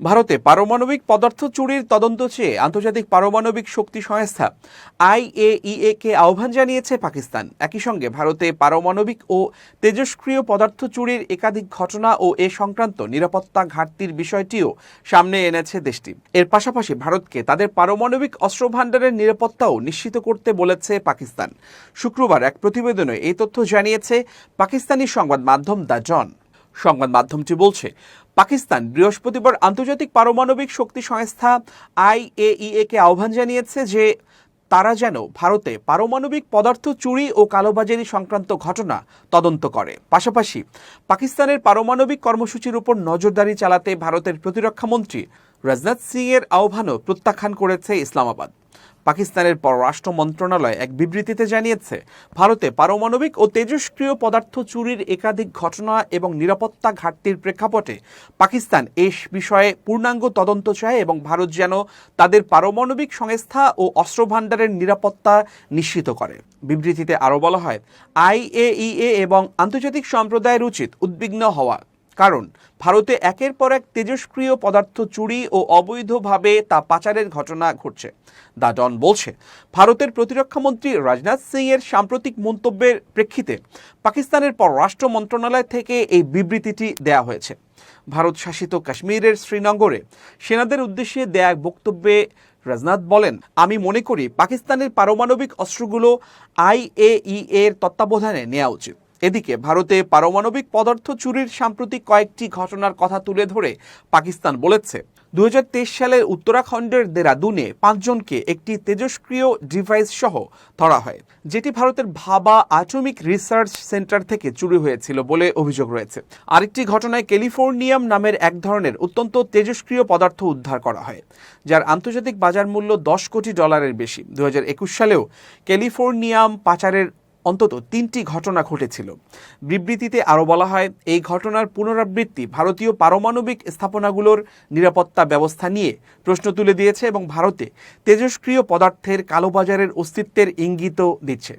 ভারতে পারমাণবিক পদার্থ চুরির তদন্ত চেয়ে আন্তর্জাতিক পারমাণবিক শক্তি সংস্থা আইএইএ কে আহ্বান জানিয়েছে পাকিস্তান। একই সঙ্গে ভারতে পারমাণবিক ও তেজস্ক্রিয় পদার্থ চুরির একাধিক ঘটনা ও এ সংক্রান্ত নিরাপত্তা ঘাটতির বিষয়টিও সামনে এনেছে দেশটি। এর পাশাপাশি ভারতকে তাদের পারমাণবিক অস্ত্রভান্ডারের নিরাপত্তাও নিশ্চিত করতে বলেছে পাকিস্তান। শুক্রবার এক প্রতিবেদনে এই তথ্য জানিয়েছে পাকিস্তানি সংবাদ মাধ্যম দ্য ডন। সংবাদ মাধ্যমটি বলছে, পাকিস্তান বৃহস্পতিবার আন্তর্জাতিক পারমাণবিক শক্তি সংস্থা আইএইএ কে আহ্বান জানিয়েছে যে তারা যেন ভারতে পারমাণবিক পদার্থ চুরি ও কালোবাজারি সংক্রান্ত ঘটনা তদন্ত করে। পাশাপাশি পাকিস্তানের পারমাণবিক কর্মসূচির উপর নজরদারি চালাতে ভারতের প্রতিরক্ষামন্ত্রী রাজনাথ সিং এর আহ্বানও প্রত্যাখ্যান করেছে ইসলামাবাদ। পাকিস্তানের পররাষ্ট্র মন্ত্রণালয় এক বিবৃতিতে জানিয়েছে, ভারতে পারমাণবিক ও তেজস্ক্রিয় পদার্থ চুরির একাধিক ঘটনা এবং নিরাপত্তা ঘাটতির প্রেক্ষাপটে পাকিস্তান এই বিষয়ে পূর্ণাঙ্গ তদন্ত চায় এবং ভারত যেন তাদের পারমাণবিক সংস্থা ও অস্ত্রভান্ডারের নিরাপত্তা নিশ্চিত করে। বিবৃতিতে আরও বলা হয়, আইএইএ এবং আন্তর্জাতিক সম্প্রদায়ের উচিত উদ্বিগ্ন হওয়া, কারণ ভারতে একের পর এক তেজস্ক্রিয় পদার্থ চুরি ও অবৈধভাবে তা পাচারের ঘটনা ঘটছে। দ্য ডন বলছে, ভারতের প্রতিরক্ষামন্ত্রী রাজনাথ সিং এর সাম্প্রতিক মন্তব্যের প্রেক্ষিতে পাকিস্তানের পররাষ্ট্র মন্ত্রণালয় থেকে এই বিবৃতিটি দেয়া হয়েছে। ভারত শাসিত কাশ্মীরের শ্রীনগরে সেনাদের উদ্দেশ্যে দেয়া এক বক্তব্যে রাজনাথ বলেন, আমি মনে করি পাকিস্তানের পারমাণবিক অস্ত্রগুলো আইএইএ এর তত্ত্বাবধানে নেওয়া উচিত। এদিকে ভারতে পারমাণবিক পদার্থ চুরির সাম্প্রতিক কয়েকটি ঘটনার কথা তুলে ধরে পাকিস্তান বলেছে, 2023 সালের উত্তরাখণ্ডের দেরাদুনে 5 জনকে একটি তেজস্ক্রিয় ডিভাইস সহ ধরা হয়, যেটি ভারতের ভাবা অ্যাটমিক রিসার্চ সেন্টার থেকে চুরি হয়েছিল বলে অভিযোগ রয়েছে। আরেকটি ঘটনায় ক্যালিফোর্নিয়াম নামের এক ধরনের অত্যন্ত তেজস্ক্রিয় পদার্থ উদ্ধার করা হয়, যার আন্তর্জাতিক বাজার মূল্য $10 কোটি বেশি। 2021 সালেও ক্যালিফোর্নিয়াম পাচারের অন্তত 3টি ঘটনা ঘটেছিল। বিবৃতিতে আরও বলা হয়, এই ঘটনার পুনরাবৃত্তি ভারতীয় পারমাণবিক স্থাপনাগুলোর নিরাপত্তা ব্যবস্থা নিয়ে প্রশ্ন তুলে দিয়েছে এবং ভারতে তেজস্ক্রিয় পদার্থের কালোবাজারের অস্তিত্বের ইঙ্গিতও দিচ্ছে।